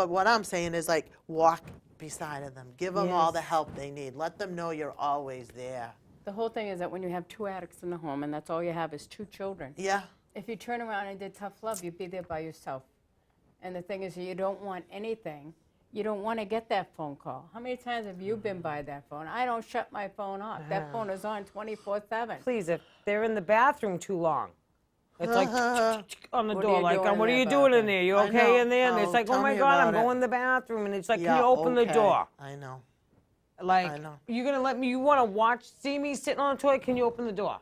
what I'm saying is, like, walk beside of them, give them all the Yes. help they need, let them know you're always there. The whole thing is that when you have 2 addicts in the home and that's all you have is 2 children, Yeah, if you turn around and did tough love, you'd be there by yourself. And the thing is, you don't want anything. You don't want to get that phone call. How many times have you been by that phone? I don't shut my phone off. That phone is on 24/7. Please, if they're in the bathroom too long, it's like on the What are door, you like, doing in what are that you doing in bathroom? there? You I okay know. in there? And it's Oh, like, oh tell my me God, I'm about it. going to the bathroom. And it's like, yeah, can you open the okay. door? I know. Like, I know. you're going to let me, you want to see me sitting on the toilet? Can you open the door?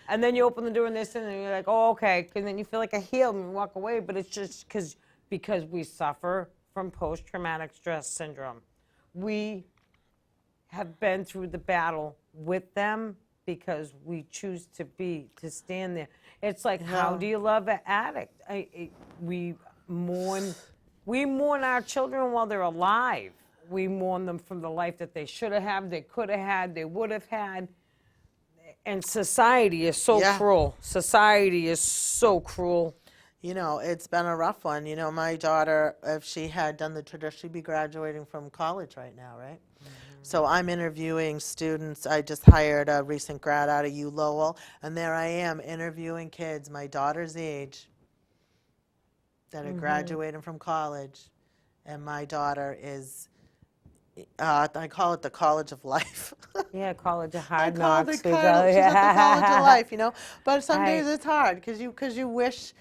And then you open the door and they're sitting there and you're like, oh, okay. And then you feel like a heel and you walk away. But it's just because we suffer from post-traumatic stress syndrome. We have been through the battle with them because we choose to stand there. It's like, how do you love an addict? We mourn our children while they're alive. We mourn them from the life that they should have had, they could have had, they would have had. And society is so Yeah. cruel. Society is so cruel. It's been a rough one. My daughter, if she had done the tradition, she'd be graduating from college right now, right? So I'm interviewing students. I just hired a recent grad out of U Lowell, and there I am interviewing kids my daughter's age that are graduating from college, and my daughter is, I call it the college of life. Yeah, college of I hard call it knocks. the college, she's at the college of life, But some days it's hard because you wish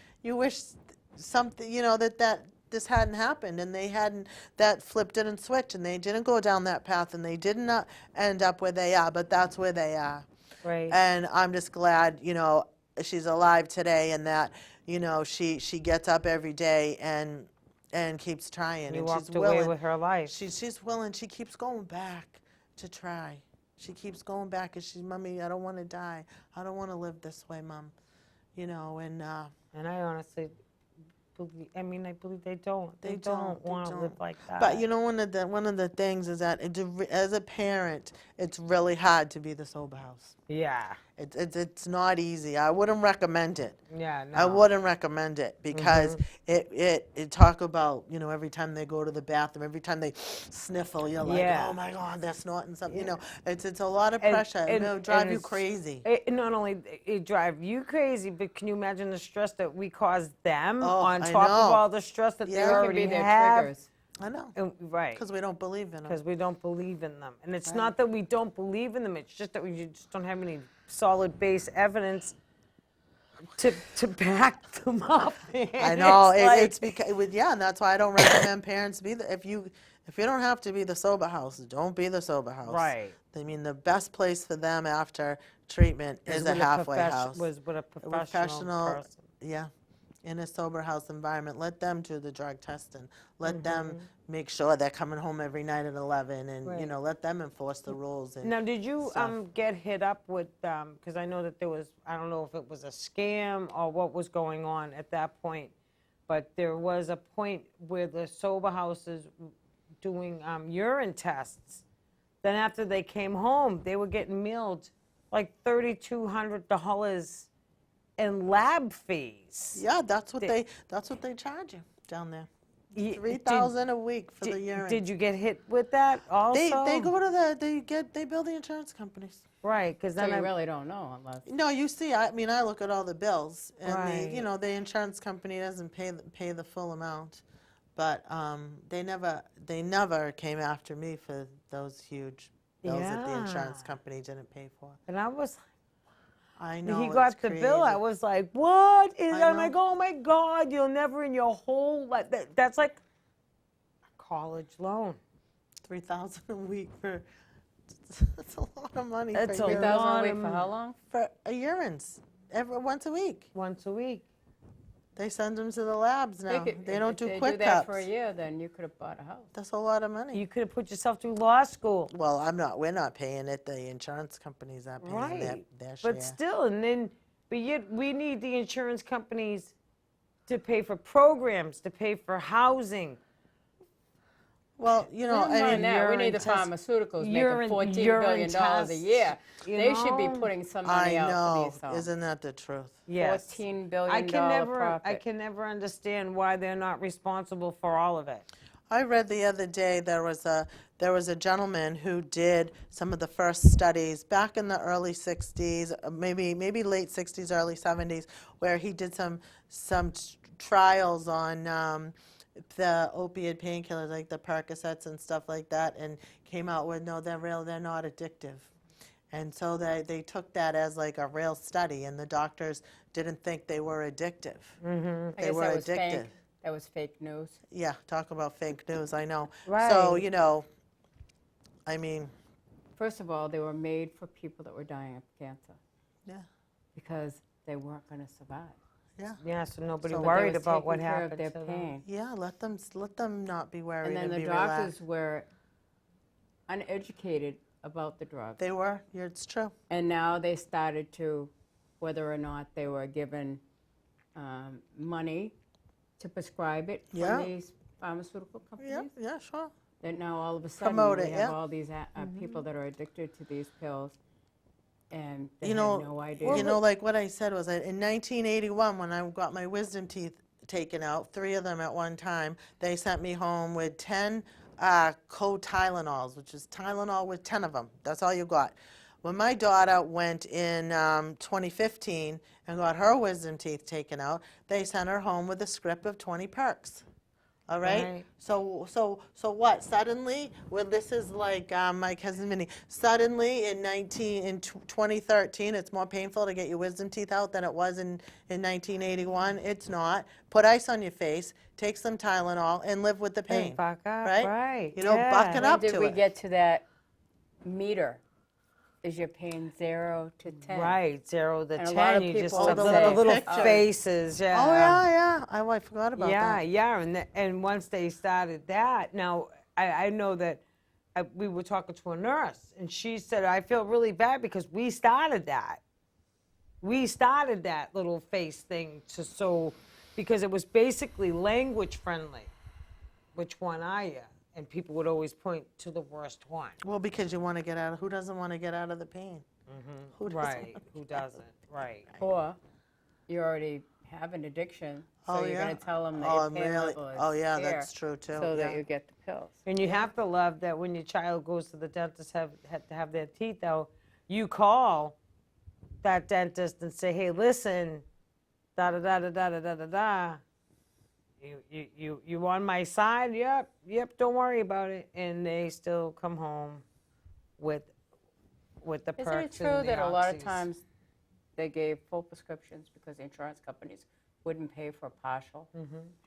something, that this hadn't happened and they hadn't, that flip didn't switch and they didn't go down that path and they did not end up where they are, but that's where they are. Right. And I'm just glad, she's alive today and that, she gets up every day and keeps trying. You and walked she's away willing. with her life. She's willing. She keeps going back to try. She keeps going back and she's, Mommy, I don't want to die. I don't want to live this way, Mom. And And I honestly believe, I believe they don't. They don't they want to don't. live like that. But one of the things is that as a parent, it's really hard to be the sober house. Yeah. It's not easy. I wouldn't recommend it. Yeah, no. I wouldn't recommend it because it talk about, every time they go to the bathroom, every time they sniffle, you're like, Yeah. oh my God, they're snorting something. It's a lot of And- pressure. and- It'll drive and you it's- crazy. Not only it drive you crazy, but can you imagine the stress that we cause them Oh, on I top of know. all the stress that Yeah. they It It can already be their have? triggers. I know. Right. Because we don't believe in them. Because we don't believe in them. And it's not that we don't believe in them, it's just that we just don't have any solid base evidence to back them up. I know. It's It's because, and that's why I don't recommend parents be if you don't have to be the sober house, don't be the sober house. Right. I mean, the best place for them after treatment is a with halfway house. Was with a professional Professional, person. yeah, in a sober house environment. Let them do the drug testing. Let them Mm-hmm. make sure they're coming home every night at 11, and Right. let them enforce the rules. And Now, did you stuff. get hit up with, because I know that there was, I don't know if it was a scam or what was going on at that point, but there was a point where the sober houses doing urine tests. Then after they came home, they were getting mailed like $3,200 in lab fees. Yeah, that's what they charge you down there. $3,000 a week for the urine. Did you get hit with that also? They go to they bill the insurance companies. Right, because So then you really don't know unless. No, you see, I mean, I look at all the bills, and Right. the insurance company doesn't pay the full amount, but they never came after me for those huge bills that the insurance Yeah. company didn't pay for. And I was, I know he it's got the bill. I crazy. was like, what? I'm like, know. oh my God, you'll never in your whole life. That's like a college loan. $3,000 a week for that's a lot of money It's for a urine. 3,000 a lot week of for how long? For urines once a week. Once a week. They send them to the labs now. They don't do if quick they do that for a cups. year, then you could have bought a house. That's a lot of money. You could have put yourself through law school. Well, we're not paying it. The insurance companies are paying their share. But still, but yet we need the insurance companies to pay for programs, to pay for housing. Well, Never mind that. We need the urine pharmaceuticals urine- making $14 urine billion a tests, year. you They should be know? putting some I money out for know. these homes. Isn't that the truth? Yes. $14 billion I profit. can never understand why they're not responsible for all of it. I read the other day there was a gentleman who did some of the first studies back in the early 60s, maybe late 60s, early 70s, where he did some trials on the opiate painkillers like the Percocets and stuff like that, and came out with no, they're not addictive. And so they took that as like a real study, and the doctors didn't think they were addictive. I They guess were that was addictive. fake. That was fake news. Yeah, talk about fake news, I know. So, Right. I mean, First of all, they were made for people that were dying of cancer yeah, because they weren't going to survive. yeah. Yeah, so nobody So But they worried was about what taking care of happened their to them. pain. Yeah, let them not be worried And then the be doctors relaxed. were uneducated about the drug. They were, yeah, it's true. And now they started to, whether or not they were given money to prescribe it Yeah. from these pharmaceutical Yeah, companies. yeah, sure. That now all of a sudden Promote we it, have yeah. all these people that are addicted to these pills, and they You had know, no idea. like what I said was that in 1981, when I got my wisdom teeth taken out, 3 of them at one time, they sent me home with 10 co-Tylenols, which is Tylenol with 10 of them. That's all you got. When my daughter went in 2015 and got her wisdom teeth taken out, they sent her home with a script of 20 perks. All right? Right. So what? Suddenly, well, this is like my cousin Minnie. Suddenly, in 2013, it's more painful to get your wisdom teeth out than it was in 1981. It's not. Put ice on your face, take some Tylenol, and live with the pain. And buck up, right? right, You know, yeah. buck it When up did to we it. get to that meter? Is your pain 0 to 10? Right, 0 to And a 10. lot of You just people have will the say, little "Oh, faces. Yeah. Oh, yeah. I forgot about Yeah, that. yeah, and once they started that, now I know that we were talking to a nurse, and she said, I feel really bad because we started that. We started that little face thing because it was basically language friendly. Which one are you? And people would always point to the worst one. Well, because you want to get out of, who doesn't want to get out of the pain? Who doesn't Right, wanna who get out of doesn't? Right. Or you already have an addiction, so Oh, you're yeah. going to tell them that Oh, your pain really? level is Oh, yeah, here, that's true, too. so Yeah. that you get the pills. And you have to love that when your child goes to the dentist have to have their teeth out, you call that dentist and say, hey, listen, da da da da da da da da da. You on my side? Yep, don't worry about it. And they still come home with the Isn't perks it true and the that a lot of oxys. times they gave full prescriptions because the insurance companies wouldn't pay for partial?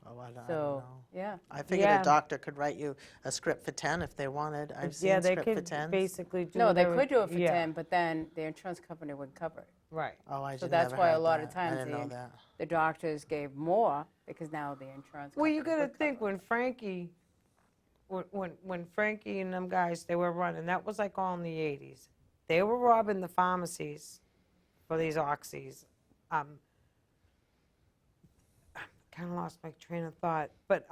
Oh, I don't So, know. yeah. I figured Yeah. a doctor could write you a script for 10 if they wanted. I've seen Yeah, they script for could 10s. basically do No, they whatever- could do it for yeah, 10, but then the insurance company would cover it. Right. Oh, I So did that's never why a heard lot of that. times I didn't know that. the doctors gave more because now the insurance Well, company you got to would think cover it. when Frankie, when Frankie and them guys, they were running, that was like all in the 80s. They were robbing the pharmacies for these oxys. Kind of lost my train of thought, but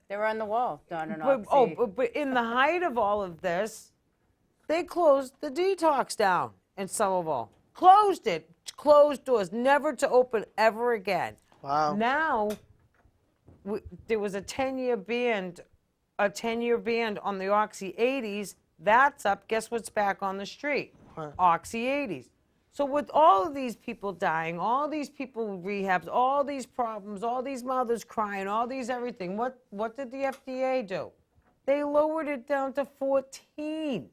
They were on the wall, Don and but, Oxy. but in the height of all of this, they closed the detox down in Somerville. Closed it, closed doors, never to open ever again. Wow. Now, there was a 10-year ban, on the Oxy 80s. That's up. Guess what's back on the street? What? Oxy 80s. So with all of these people dying, all these people in rehabs, all these problems, all these mothers crying, all these everything, what did the FDA do? They lowered it down to 14,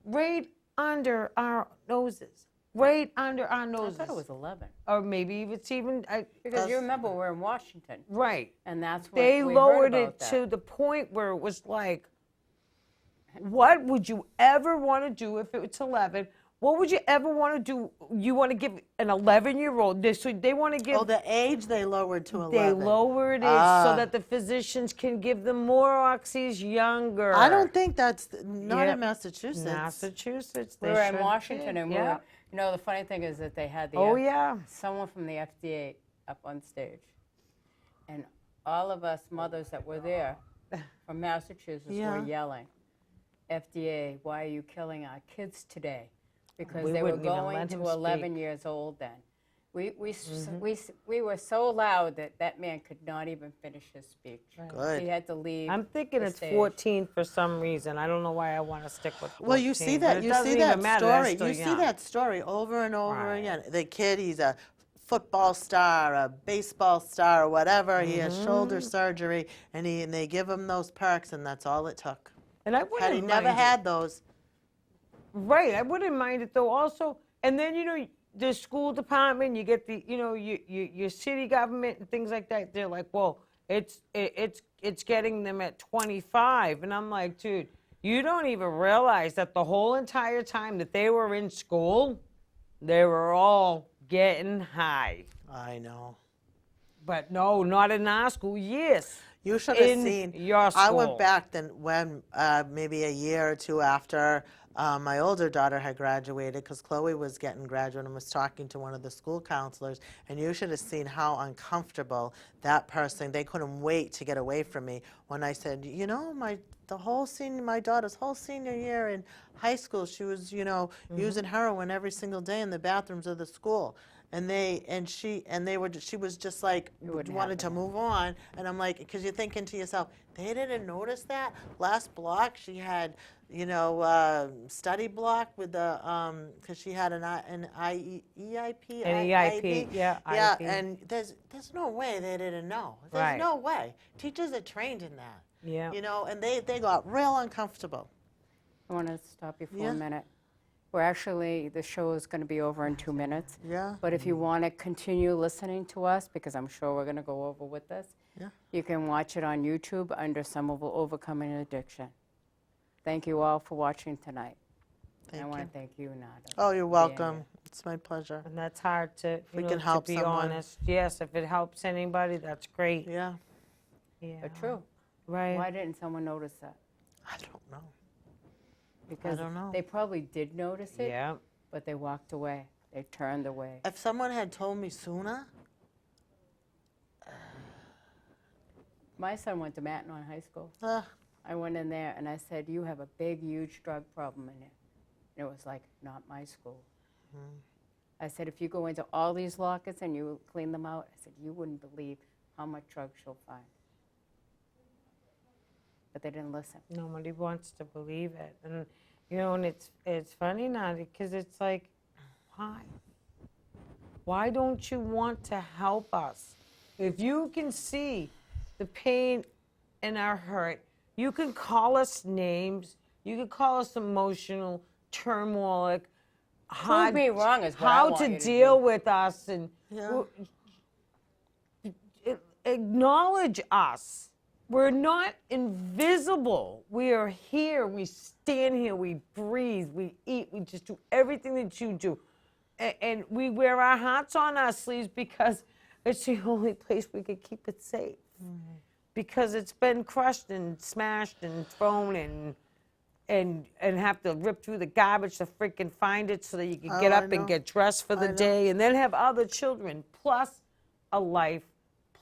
right under our noses, right under our I noses. thought it was 11. Or maybe it's even, Because you remember we're in Washington, right. and that's what They we lowered heard it about that. to the point where it was like, what would you ever want to do if it's 11? What would you ever want to do? You want to give an 11-year-old this? So they want to give. Oh, the age they lowered to 11. They lowered it so that the physicians can give them more oxys younger. I don't think that's not Yep. in Massachusetts. Massachusetts. We they were in sure Washington, did. and we yeah. were, you know, the funny thing is that they had the Oh yeah. someone from the FDA up on stage, and all of us mothers that were there from Massachusetts Yeah. were yelling, "FDA, why are you killing our kids today?" Because We they were wouldn't even going let to him 11 speak. years old then. We were so loud that that man could not even finish his speech. Good. He had to leave. I'm thinking the it's stage. 14 for some reason. I don't know why I want to stick with 14. Well, you see that. but it You doesn't see even that matter. That's story. still You see young. that story over and over Right. again. The kid, he's a football star, a baseball star, or whatever. He has shoulder surgery, and they give him those perks, and that's all it took. And I wouldn't Had he have never minded. had those, Right, I wouldn't mind it though. Also, and then the school department, you get the your city government and things like that. They're like, well, it's getting them at 25, and I'm like, dude, you don't even realize that the whole entire time that they were in school, they were all getting high. I know. But no, not in our school. Yes. You should have In seen. your I school. went back then when maybe a year or two after my older daughter had graduated, because Chloe was getting graduate and was talking to one of the school counselors, and you should have seen how uncomfortable that person. They couldn't wait to get away from me when I said, my daughter's whole senior year in high school, she was using heroin every single day in the bathrooms of the school. She was just like, wouldn't wanted to happen. move on. And I'm like, because you're thinking to yourself, they didn't notice that? Last block, she had, study block with the, because she had an EIP. An EIP, yeah, Yeah, IEP. and there's no way they didn't know. There's Right. no way. Teachers are trained in that. Yeah. And they got real uncomfortable. I want to stop you for Yeah. a minute. The show is going to be over in 2 minutes. Yeah. But if you want to continue listening to us, because I'm sure we're going to go over with this, Yeah. you can watch it on YouTube under Somerville Overcoming Addiction. Thank you all for watching tonight. Thank I want you. to thank you, Nanda. Oh, you're being welcome. here. It's my pleasure. And that's hard to, we can help to be someone. honest. Yes, if it helps anybody, that's great. Yeah. Yeah. But true. Right. Why didn't someone notice that? I don't know. Because don't know. they probably did notice it, Yeah. but they walked away. They turned away. If someone had told me sooner, My son went to Mackinac High School. I went in there and I said, you have a big, huge drug problem in here. And it was like, not my school. I said, if you go into all these lockers and you clean them out, I said, you wouldn't believe how much drugs you'll find. But they didn't listen. Nobody wants to believe it. And, and it's funny now because it's like, why? Why don't you want to help us? If you can see the pain and our hurt, you can call us names. You can call us emotional, turmoil, Prove me wrong is what I how want to you to deal do. with us and Yeah. acknowledge us. We're not invisible. We are here. We stand here. We breathe. We eat. We just do everything that you do. And we wear our hearts on our sleeves because it's the only place we can keep it safe. Because it's been crushed and smashed and thrown and have to rip through the garbage to freaking find it so that you can get I up and know. get dressed for the day and then have other children, plus a life,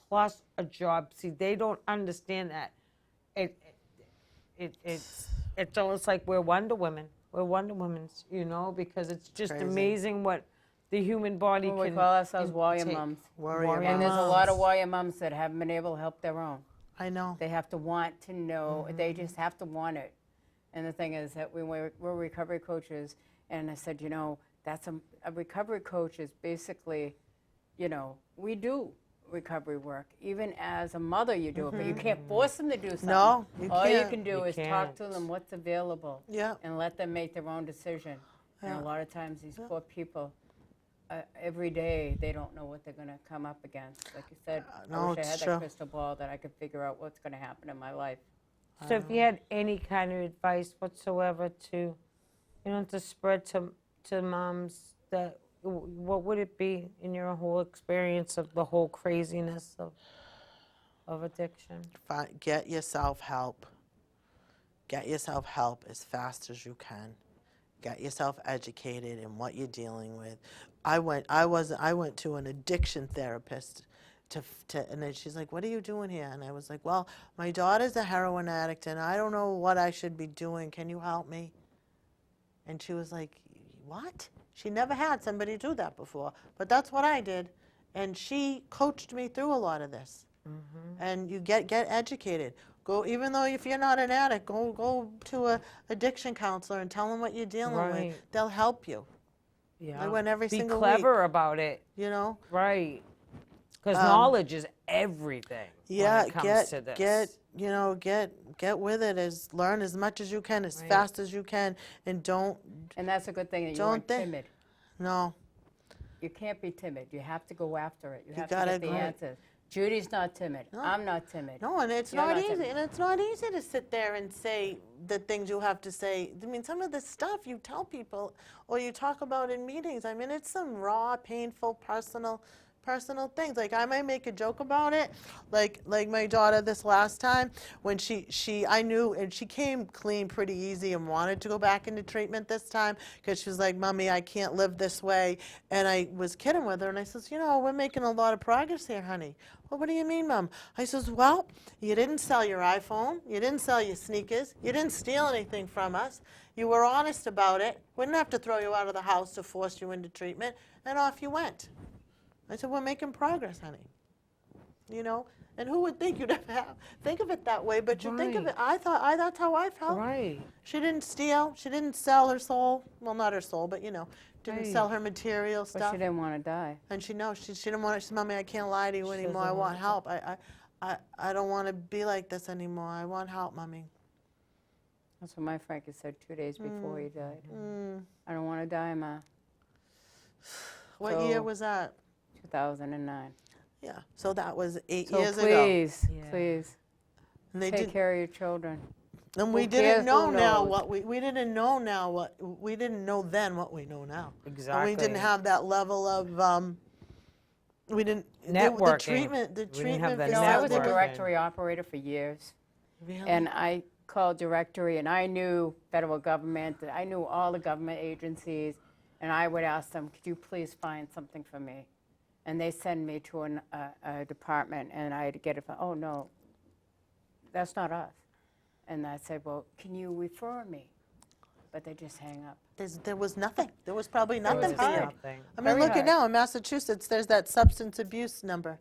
plus a job. See, they don't understand that. It's almost like we're Wonder Women. We're Wonder Womans, because it's just Crazy. amazing what the human body Well, we can. call ourselves warrior intake. mums. Warrior And there's a lot of moms. warrior mums that haven't been able to help their own. I know. They have to want to know. They just have to want it. And the thing is that we're recovery coaches, and I said, that's a recovery coach is basically, we do recovery work. Even as a mother, you do it, but you can't force them to do something. No, you All you can't. can do You is talk can't. to them what's available Yeah. and let them make their own decision. And Yeah. a lot of times these poor people, every day, they don't know what they're going to come up against. Like you said, I no, wish I it's had true. that crystal ball that I could figure out what's going to happen in my life. So if you had any kind of advice whatsoever to, to spread to moms, what would it be in your whole experience of the whole craziness of addiction? Get yourself help. Get yourself help as fast as you can. Get yourself educated in what you're dealing with. I went to an addiction therapist and then she's like, "What are you doing here?" And I was like, "Well, my daughter's a heroin addict and I don't know what I should be doing. Can you help me?" And she was like, "What?" She never had somebody do that before, but that's what I did. And she coached me through a lot of this. And you get educated. Go, even though if you're not an addict, go to a addiction counselor and tell them what you're dealing Right. with. They'll help you. Yeah. I went every Be single clever about it. week. Right. Because knowledge is everything Yeah, when it comes to this. get with it. Learn as much as you can, as Right. fast as you can, and don't. And that's a good thing that you Don't weren't they- timid. No, You can't be timid. You have to go after it. You have gotta to get the go. answers. Judy's not timid. I'm not timid. no, and it's You're not not easy. timid. And it's not easy to sit there and say the things you have to say. I mean, some of the stuff you tell people or you talk about in meetings. I mean, it's some raw, painful, personal things. Like I might make a joke about it, like my daughter this last time when I knew, and she came clean pretty easy and wanted to go back into treatment this time because she was like, "Mommy, I can't live this way." And I was kidding with her and I says, "We're making a lot of progress here, honey." "Well, what do you mean, Mom?" I says, "Well, you didn't sell your iPhone, you didn't sell your sneakers, you didn't steal anything from us, you were honest about it, we didn't have to throw you out of the house to force you into treatment, and off you went." I said, "We're making progress, honey." And who would think you'd ever think of it that way? But you think of it. Right. That's how I felt. Right. She didn't steal. She didn't sell her soul. Well, not her soul, but didn't Right. sell her material But stuff. she didn't want to die. And she didn't want to. She said, "Mommy, I can't lie to you She anymore. doesn't I want want to. help. I don't want to be like this anymore. I want help, Mommy." That's what my Frankie said 2 days before he died. I don't want to die, Ma. What So- year was that? 2009. Yeah. So that was 8 So years ago. please, Yeah. please, And they take didn't. care of your children. And we Who didn't cares? know Who now knows? what we didn't know now what we didn't know then what we know now. Exactly. And we didn't have that level of we didn't the Networking. treatment We didn't have treatment the You know, I was a Networking. directory operator for years. Really? And I called directory, and I knew federal government, I knew all the government agencies, and I would ask them, "Could you please find something for me?" And they send me to a department, and I'd get it from, "Oh, no, that's not us." And I said, "Well, can you refer me?" But they just hang up. There was nothing. There was probably There nothing was for you. nothing. I mean, Very look at hard. now in Massachusetts. There's that substance abuse number.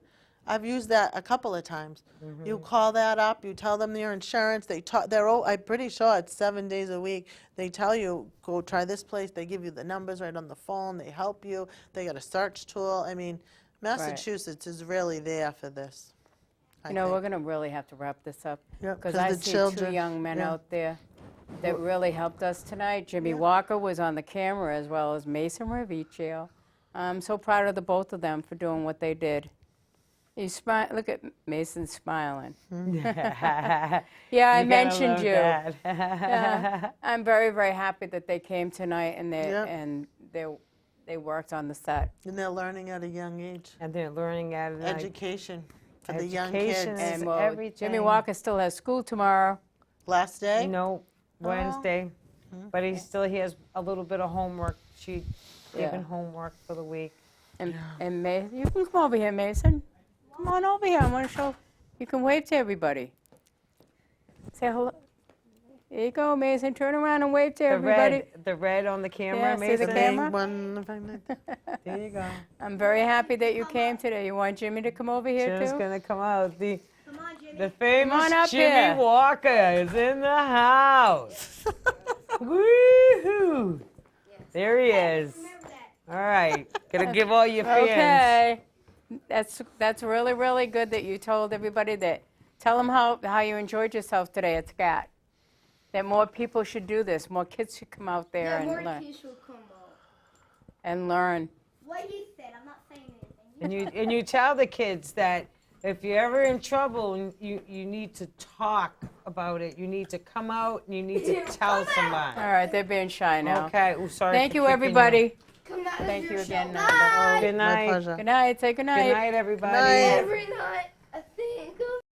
I've used that a couple of times. You call that up. You tell them your insurance. I'm pretty sure it's 7 days a week. They tell you, "Go try this place." They give you the numbers right on the phone. They help you. They got a search tool. I mean, Massachusetts is really there for this. You know, we're going to really have to wrap this up. Yep, Because 'cause I the see children- two young men yeah. out there that really helped us tonight. Jimmy Walker was on the camera, as well as Mason Ravicchio. I'm so proud of the both of them for doing what they did. Look at Mason smiling. Yeah, I mentioned you. Yeah, I'm very, very happy that they came tonight and they worked on the set. And they're learning at a young age. And they're learning at it. Education for the young Education kids. is- And well, everything. Jimmy Walker still has school tomorrow. Last day? No, Wednesday. But he has a little bit of homework. She gave him Yeah. homework for the week. And Mason, you can come over here, Mason. Come on over here. I want to show. You can wave to everybody. Say hello. There you go, Mason. Turn around and wave to everybody. The red on the camera, Yeah, see the Mason. camera? One, There you go. I'm very happy that you came today. You want Jimmy to come over here Jim's too? gonna come out. The Come on, Jimmy. the famous on up Jimmy here. Walker is in the house. Woohoo! There he is. Remember that. All right, gonna give all your fans. Okay. That's really, really good that you told everybody that. Tell them how you enjoyed yourself today at SCAT. That more people should do this. More kids should come out there Yeah, and more learn. kids will come out. And learn. What he said, I'm not saying anything. And you tell the kids that if you're ever in trouble and you need to talk about it, you need to come out and you need to tell somebody. All right, they're being shy now. Okay. Oh, sorry. Thank for you, kicking everybody. Come out of Thank your you again, show. Nanda. Bye. Good my night. pleasure. Good night. Say good night. Good night, everybody. Night. Every night.